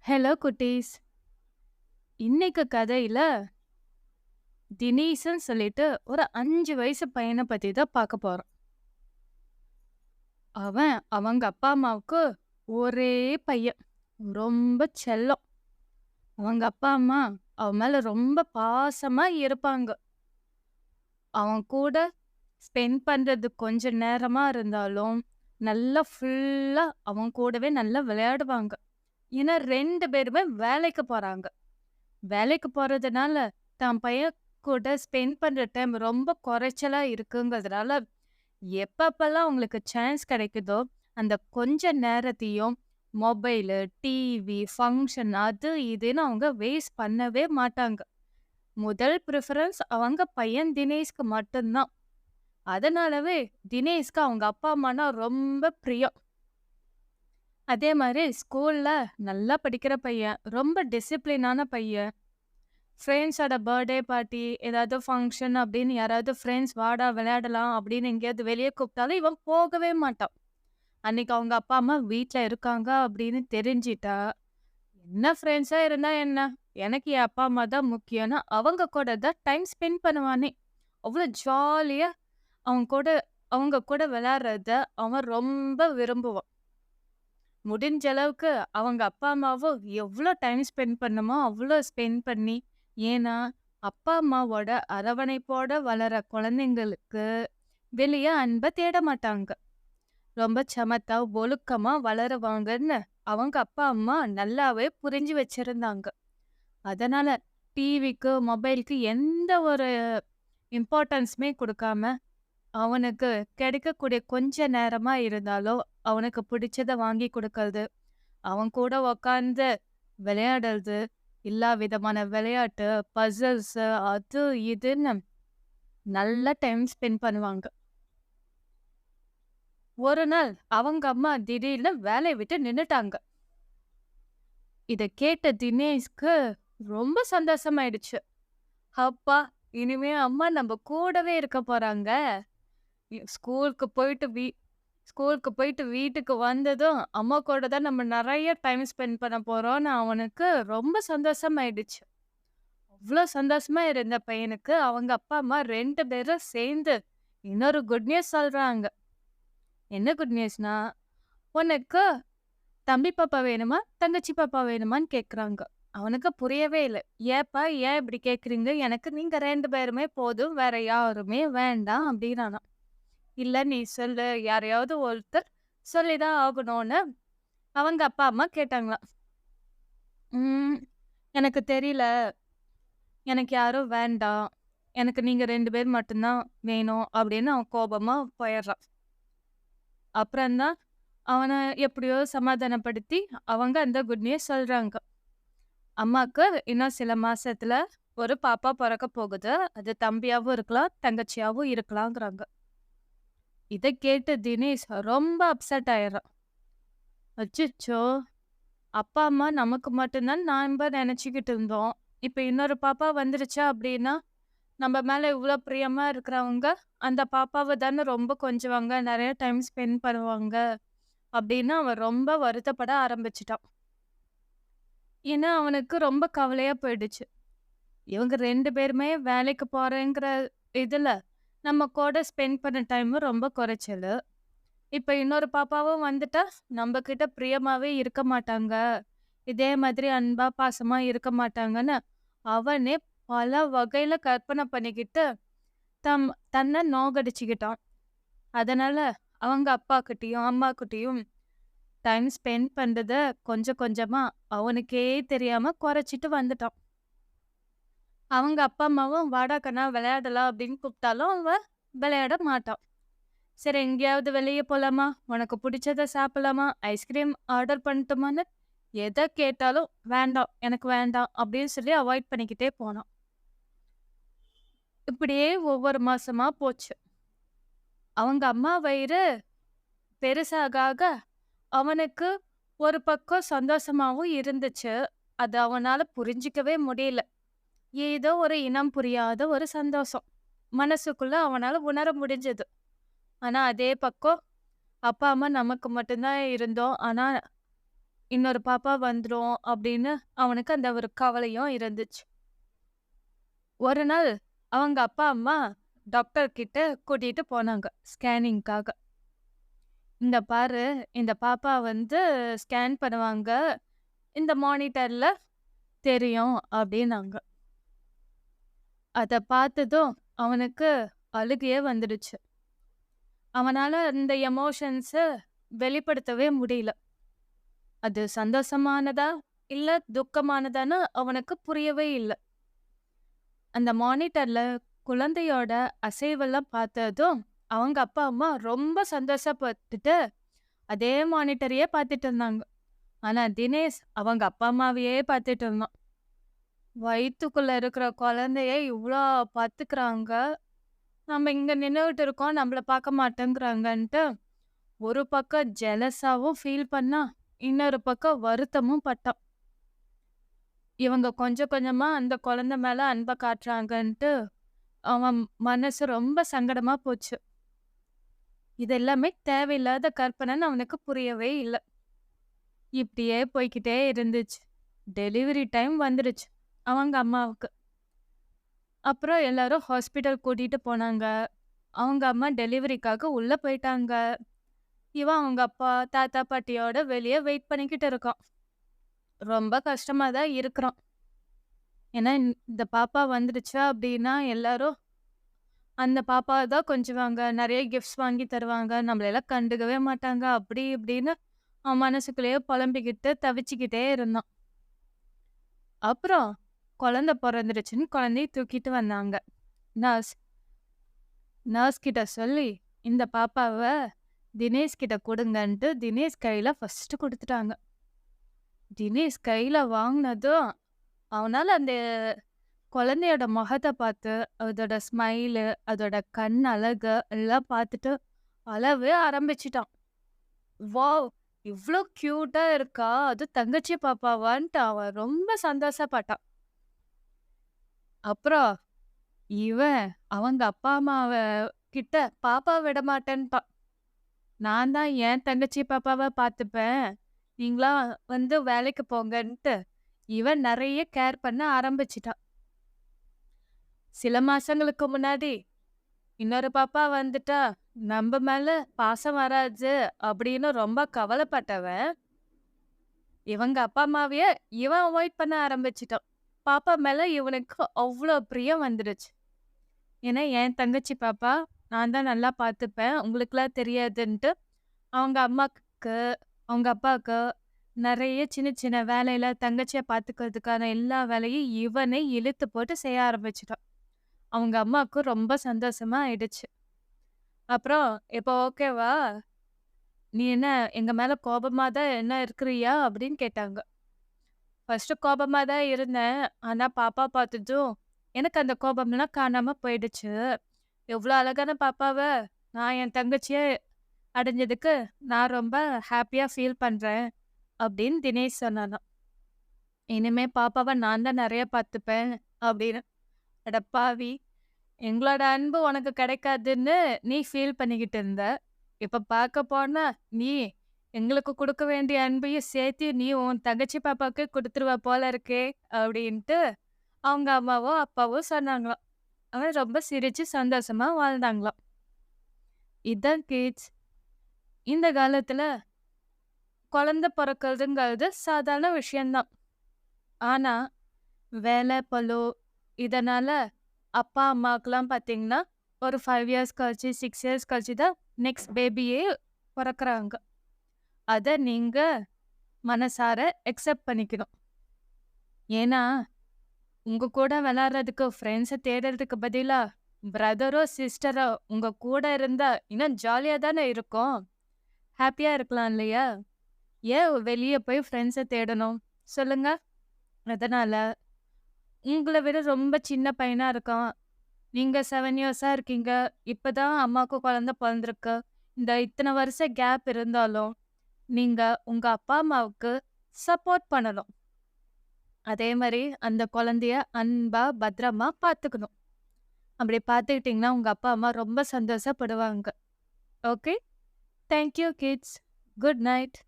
Hello குட்டீஸ். இன்னைக்கு கதையில தினேஷ்ன்னு சொல்லிட்டு ஒரு 5 வயசு பையனை பத்தி தான் பார்க்க போறோம். அவன் அவங்க அப்பா அம்மாவுக்கு ஒரே பையன். ரொம்ப செல்லம். அவங்க அப்பா அம்மா அவன் மேல ரொம்ப பாசமா இருப்பாங்க. அவன் கூட ஸ்பெண்ட் பண்றது கொஞ்ச நேரமா இருந்தாலும் நல்லா ஃபுல்லா அவன் கூடவே நல்லா விளையாடுவாங்க. ஏன்னா 2 பேருமே வேலைக்கு போறாங்க. வேலைக்கு போறதுனால, தான் பையன் கூட ஸ்பெண்ட் பண்ற டைம் ரொம்ப குறைச்சலா இருக்குங்கிறதுனால, எப்பப்பலாம் அவங்களுக்கு சான்ஸ் கிடைக்குதோ, அந்த கொஞ்ச நேரத்தையும் மொபைலு, டிவி, ஃபங்ஷன் அது இதுன்னு அவங்க வேஸ்ட் பண்ணவே மாட்டாங்க. முதல் ப்ரிஃபரன்ஸ் அவங்க பையன் தினேஷ்க்கு மட்டும் தான். அதனாலவே தினேஷ்க்கு அவங்க அப்பா, அம்மானா ரொம்ப பிரியம். அதே மாரி ஸ்கூல்ல நல்லா படிக்கிற பையன், ரொம்ப டிசிப்ளினான பையன். ஃப்ரெண்ட்ஸோட பர்த்டே பார்ட்டி, ஏதாவது ஃபங்ஷன் அப்படின்னு யாராவது ஃப்ரெண்ட்ஸ் வாடா விளையாடலாம் அப்படின்னு எங்கேயாவது வெளியே கூப்பிட்டாலும் இவன் போகவே மாட்டான். அன்னைக்கு அவங்க அப்பா அம்மா வீட்ல இருக்காங்க அப்படின்னு தெரிஞ்சிட்டா, என்ன ஃப்ரெண்ட்ஸா இருந்தா என்ன? எனக்கு என் அப்பா அம்மா தான் முக்கியம்னு அவங்க கூட தான் டைம் ஸ்பெண்ட் பண்ணுவானே. அவ்வளோ ஜாலியா அவங்க கூட அவங்க கூட விளையாடுறத அவன் ரொம்ப விரும்புவான். முடிஞ்ச அளவுக்கு அவங்க அப்பா அம்மாவும் எவ்வளோ டைம் ஸ்பெண்ட் பண்ணுமோ அவ்வளோ ஸ்பெண்ட் பண்ணி ஏன்னா அப்பா அம்மாவோட அரவணைப்போட வளர குழந்தைங்களுக்கு வெளியே அன்பை தேட மாட்டாங்க. ரொம்ப சமத்தா ஒழுக்கமா வளருவாங்கன்னு அவங்க அப்பா அம்மா நல்லாவே புரிஞ்சு வச்சிருந்தாங்க. அதனால டிவிக்கு மொபைலுக்கு எந்த ஒரு இம்பார்ட்டன்ஸுமே கொடுக்காம அவனுக்கு கிடைக்கக்கூடிய கொஞ்ச நேரமா இருந்தாலும் அவனுக்கு பிடிச்சத வாங்கி கொடுக்கறது, அவன் கூட உக்காந்து விளையாடுறது, எல்லா விதமான விளையாட்டு, பசில்ஸு அது இதுன்னு நல்லா டைம் ஸ்பெண்ட் பண்ணுவாங்க. ஒரு நாள் அவங்க அம்மா திடீர்னு வேலைய விட்டு நின்னுட்டாங்க. இத கேட்ட தினேஷ்க்கு ரொம்ப சந்தோஷமாயிடுச்சு. அப்பா! இனிமே அம்மா நம்ம கூடவே இருக்க போறாங்க. இ ஸ்கூலுக்கு போயிட்டு வீ ஸ்கூலுக்கு போயிட்டு வீட்டுக்கு வந்ததும், அம்மா கூட தான் நம்ம நெறைய டைம் ஸ்பெண்ட் பண்ண போறோம்னு அவனுக்கு ரொம்ப சந்தோஷமாயிடுச்சு. அவ்ளோ சந்தோஷமா இருந்த பையனுக்கு அவங்க அப்பா, அம்மா 2 பேரும் சேர்ந்து இன்னொரு குட் நியூஸ் சொல்றாங்க. என்ன குட் நியூஸ்னா, "உனக்கு தம்பி பாப்பா வேணுமா? தங்கச்சி பாப்பா வேணுமான்னு?" கேட்குறாங்க. அவனுக்கு புரியவே இல்ல. "ஏப்பா ஏன் இப்படி கேட்குறீங்க? எனக்கு நீங்க 2 பேருமே போதும். வேற யாருமே வேண்டாம்" அப்படின்னானாம். "இல்ல நீ சொல்லு. யாரையாவது ஒருத்தர் சொல்லி தான் ஆகணும்னு" அவங்க அப்பா, அம்மா கேட்டாங்களாம். "ம் எனக்கு தெரியல. எனக்கு யாரும் வேண்டாம். எனக்கு நீங்க 2 பேர் மட்டும் தான் வேணும்" அப்படின்னு அவன் கோபமா போயிடுறான். அப்புறம் தான் அவன எப்படியோ சமாதானப்படுத்தி அவங்க அந்த குட் நியூஸ் சொல்றாங்க. "அம்மாக்கு இன்னும் சில மாசத்துல ஒரு பாப்பா பொறக்க போகுது. அது தம்பியாவும் இருக்கலாம், தங்கச்சியாவும் இருக்கலாங்கிறாங்க." இத கேட்டு தினேஷ் ரொம்ப அப்செட் ஆயிடுறான். அச்சச்சோ! அப்பா, அம்மா நமக்கு மட்டும் தான் நம்ப நெனச்சுக்கிட்டு இருந்தோம். இப்ப இன்னொரு பாப்பா வந்துருச்சா அப்படின்னா, நம்ம மேல இவ்ளோ பிரியமா இருக்கிறவங்க, அந்த பாப்பாவ தானே ரொம்ப கொஞ்சுவாங்க, நெறைய டைம் ஸ்பெண்ட் பண்ணுவாங்க அப்படின்னு அவன் ரொம்ப வருத்தப்பட ஆரம்பிச்சுட்டான். ஏன்னா, அவனுக்கு ரொம்ப கவலையா போயிடுச்சு. இவங்க 2 பேருமே வேலைக்கு போறேங்கிற இதுல, நம்ம கூட ஸ்பெண்ட் பண்ண டைமும் ரொம்ப குறைச்சலு. இப்ப இன்னொரு பாப்பாவும் வந்துட்டா, நம்ப கிட்ட பிரியமாவே இருக்க மாட்டாங்க. இதே மாதிரி அன்பா, பாசமா இருக்க மாட்டாங்கன்னு, அவனே பல வகையில கற்பனை பண்ணிக்கிட்டு, தம் தன்ன நோகடிச்சுக்கிட்டான். அதனால அவங்க அப்பாகிட்டயும், அம்மாகிட்டயும் டைம் ஸ்பெண்ட் பண்றத கொஞ்சம் கொஞ்சமா அவனுக்கே தெரியாம குறைச்சிட்டு வந்துட்டான். அவங்க அப்பா, அம்மாவும் "வாடா கண்ணா விளையாடலாம்" அப்படின்னு கூப்பிட்டாலும் அவன் விளையாட மாட்டான். "சரி எங்கேயாவது வெளிய போலாமா? உனக்கு புடிச்சத சாப்பிடலாமா? ஐஸ்கிரீம் ஆர்டர் பண்ணட்டுமான்னு?" எத கேட்டாலும் "வேண்டாம், எனக்கு வேண்டாம்" அப்படின்னு சொல்லி அவாய்ட் பண்ணிக்கிட்டே போனான். இப்படியே ஒவ்வொரு மாசமா போச்சு. அவங்க அம்மா வயிறு பெருசாக ஆக, அவனுக்கு ஒரு பக்கம் சந்தோஷமாவும் இருந்துச்சு. அத அவனால புரிஞ்சுக்கவே முடியல. ஏதோ ஒரு இனம் புரியாத ஒரு சந்தோஷம். மனசுக்குள்ள அவனால உணர முடிஞ்சது. ஆனா அதே பக்கம், அப்பா, அம்மா நமக்கு மட்டும் தான் இருந்தோம். ஆனா இன்னொரு பாப்பா வந்துரும் அப்படின்னு அவனுக்கு அந்த ஒரு கவலையும் இருந்துச்சு. ஒரு நாள் அவங்க அப்பா, அம்மா டாக்டர் கிட்ட கூட்டிட்டு போனாங்க ஸ்கேனிங்க்காக. "இந்த பாரு, இந்த பாப்பா வந்து ஸ்கேன் பண்ணுவாங்க. இந்த மானிட்டர்ல தெரியும்" அப்படின்னாங்க. அத பார்த்ததும் அவனுக்கு அழுகையே வந்துடுச்சு. அவனால அந்த எமோஷன்ஸ வெளிப்படுத்தவே முடியல. அது சந்தோஷமானதா, இல்ல துக்கமானதான்னு அவனுக்கு புரியவே இல்ல. அந்த மானிட்டர்ல குழந்தையோட அசைவெல்லாம் பார்த்ததும், அவங்க அப்பா, அம்மா ரொம்ப சந்தோஷப்பட்டுட்டு, அதே மானிட்டரையே பார்த்துட்டு இருந்தாங்க. ஆனா தினேஷ் அவங்க அப்பா, அம்மாவையே பார்த்துட்டு இருந்தான். வயித்துக்குள்ள இருக்கிற குழந்தைய இவ்ளோ பார்த்துக்கிறாங்க. நம்ம இங்க நின்னுகிட்டு இருக்கோம், நம்மள பார்க்க மாட்டேங்கிறாங்கன்ட்டு, ஒரு பக்கம் ஜெலஸாவும் ஃபீல் பண்ணான். இன்னொரு பக்கம் வருத்தமும் பட்டான். இவங்க கொஞ்சம் கொஞ்சமா அந்த குழந்தை மேல அன்ப காட்டுறாங்கன்ட்டு, அவன் மனசு ரொம்ப சங்கடமா போச்சு. இது எல்லாமே தேவையில்லாத கற்பனைன்னு அவனுக்கு புரியவே இல்ல. இப்படியே போய்க்கிட்டே இருந்துச்சு. டெலிவரி டைம் வந்துடுச்சு அவங்க அம்மாவுக்கு. அப்புறம் எல்லாரும் ஹாஸ்பிட்டல் கூட்டிட்டு போனாங்க. அவங்க அம்மா டெலிவரிக்காக உள்ள போயிட்டாங்க. இவன் அவங்க அப்பா, தாத்தா, பாட்டியோட வெளிய வெயிட் பண்ணிக்கிட்டு இருக்கான். ரொம்ப கஷ்டமா தான் இருக்கிறான். ஏன்னா இந்த பாப்பா வந்துடுச்சா அப்படின்னா எல்லாரும் அந்த பாப்பாவ தான் கொஞ்சுவாங்க. நெறைய கிஃப்ட்ஸ் வாங்கி தருவாங்க. நம்மளையெல்லாம் கண்டுக்கவே மாட்டாங்க. அப்படி இப்படின்னு அவன் மனசுக்குள்ளேயே புலம்பிக்கிட்டு தவிச்சுக்கிட்டே இருந்தான். அப்புறம் குழந்தை பொறந்துடுச்சுன்னு குழந்தைய தூக்கிட்டு வந்தாங்க. நர்ஸ். நர்ஸ் கிட்ட சொல்லி, இந்த பாப்பாவ தினேஷ் கிட்ட குடுங்கன்ட்டு தினேஷ் கையில ஃபர்ஸ்ட்டு குடுத்துட்டாங்க. தினேஷ் கையில வாங்குனதும், அவனால அந்த குழந்தையோட முகத்த பார்த்து, அதோட ஸ்மைலு, அதோட கண் அழகு எல்லாம் பார்த்துட்டு அழவே ஆரம்பிச்சுட்டான். வாவ்! இவ்ளோ கியூட்டா இருக்கா! அதுவும் தங்கச்சி பாப்பாவான்ட்டு அவன் ரொம்ப சந்தோஷப்பட்டான். அப்புறம் இவன் அவங்க அப்பா, அம்மாவ கிட்ட பாப்பாவ விடமாட்டேன்ட்டான். நான் தான் என் தங்கச்சி பாப்பாவ பார்த்துப்பேன். நீங்களாம் வந்து வேலைக்கு போங்கன்ட்டு, இவன் நெறைய கேர் பண்ண ஆரம்பிச்சுட்டான். சில மாசங்களுக்கு முன்னாடி இன்னொரு பாப்பா வந்துட்டா, நம்ப மேல பாசம் வராது அப்படின்னு ரொம்ப கவலைப்பட்டவன், இவங்க அப்பா அம்மாவையே இவன் அவாய்ட் பண்ண ஆரம்பிச்சுட்டான். பாப்பா மேல இவனுக்கு அவ்ளோ பிரியம் வந்துடுச்சு. ஏன்னா, என் தங்கச்சி பாப்பா, நான் தான் நல்லா பார்த்துப்பேன். உங்களுக்குலாம் தெரியாதுன்ட்டு, அவங்க அம்மாக்கு, அவங்க அப்பாவுக்கு நெறைய சின்ன சின்ன வேலையில தங்கச்சிய பார்த்துக்கிறதுக்கான எல்லா வேலையும் இவனே இழுத்து போட்டு செய்ய ஆரம்பிச்சுட்டான். அவங்க அம்மாவுக்கு ரொம்ப சந்தோஷமா ஆயிடுச்சு. அப்புறம், "இப்போ ஓகேவா? நீ என்ன எங்க மேல கோபமா தான் என்ன இருக்கிறியா?" அப்படின்னு கேட்டாங்க. ஃபர்ஸ்ட்டு கோபமா தான் இருந்தேன். ஆனா பாப்பா பார்த்ததும், எனக்கு அந்த கோபம்லாம் காணாம போயிடுச்சு. எவ்ளோ அழகான பாப்பாவ நான் என் தங்கச்சியா அடைஞ்சதுக்கு நான் ரொம்ப ஹாப்பியா ஃபீல் பண்றேன். அப்படின்னு தினேஷ் சொன்னானாம். இனிமே பாப்பாவ நான் தான் நெறைய பார்த்துப்பேன் அப்படின்னு. அட பாவி! எங்களோட அன்பு உனக்கு கிடைக்காதுன்னு நீ ஃபீல் பண்ணிக்கிட்டு இருந்த. இப்ப பார்க்க போனா, நீ எங்களுக்கு குடுக்க வேண்டிய அன்பையும் சேர்த்து நீ உன் தங்கச்சி பாப்பாவுக்கு குடுத்துருவ போல இருக்கே! அப்டின்ட்டு அவங்க அம்மாவும், அப்பாவும் சொன்னாங்களாம். அவன் ரொம்ப சிரிச்சு சந்தோஷமா வாழ்ந்தாங்களாம். இதான் கிட்ஸ். இந்த காலத்துல குழந்தை பொறக்கிறதுங்கிறது சாதாரண விஷயம் தான். ஆனா, வேலை பளு இதனால அப்பா, அம்மாவுக்குலாம் பார்த்தீங்கன்னா, ஒரு 5 இயர்ஸ் கழிச்சு, 6 இயர்ஸ் கழிச்சு தான் நெக்ஸ்ட் பேபியே பொறக்குறாங்க. அத நீங்க மனசார அக்செப்ட் பண்ணிக்கணும். ஏன்னா, உங்க கூட விளையாடுறதுக்கு ஃப்ரெண்ட்ஸ தேடுறதுக்கு பதிலா, பிரதரோ, சிஸ்டரோ உங்க கூட இருந்தா இன்னும் ஜாலியா தானே இருக்கும். ஹாப்பியா இருக்கலாம் இல்லையா? ஏன் வெளிய போய் ஃப்ரெண்ட்ஸ தேடணும்? சொல்லுங்க. அதனால உங்கள விட ரொம்ப சின்ன பையனா இருக்கான். நீங்க 7 இயர்ஸா இருக்கீங்க. இப்பதான் அம்மாவுக்கு குழந்தை பொறந்திருக்கு. இந்த இத்தன வருஷம் கேப் இருந்தாலும், நீங்க உங்க அப்பா, அம்மாவுக்கு சப்போர்ட் பண்ணணும். அதே மாரி அந்த குழந்தைய அன்பா, பத்திரமா பார்த்துக்கணும். அப்படி பார்த்துக்கிட்டீங்கன்னா, உங்க அப்பா, அம்மா ரொம்ப சந்தோஷப்படுவாங்க. Okay. Thank you kids. Good night.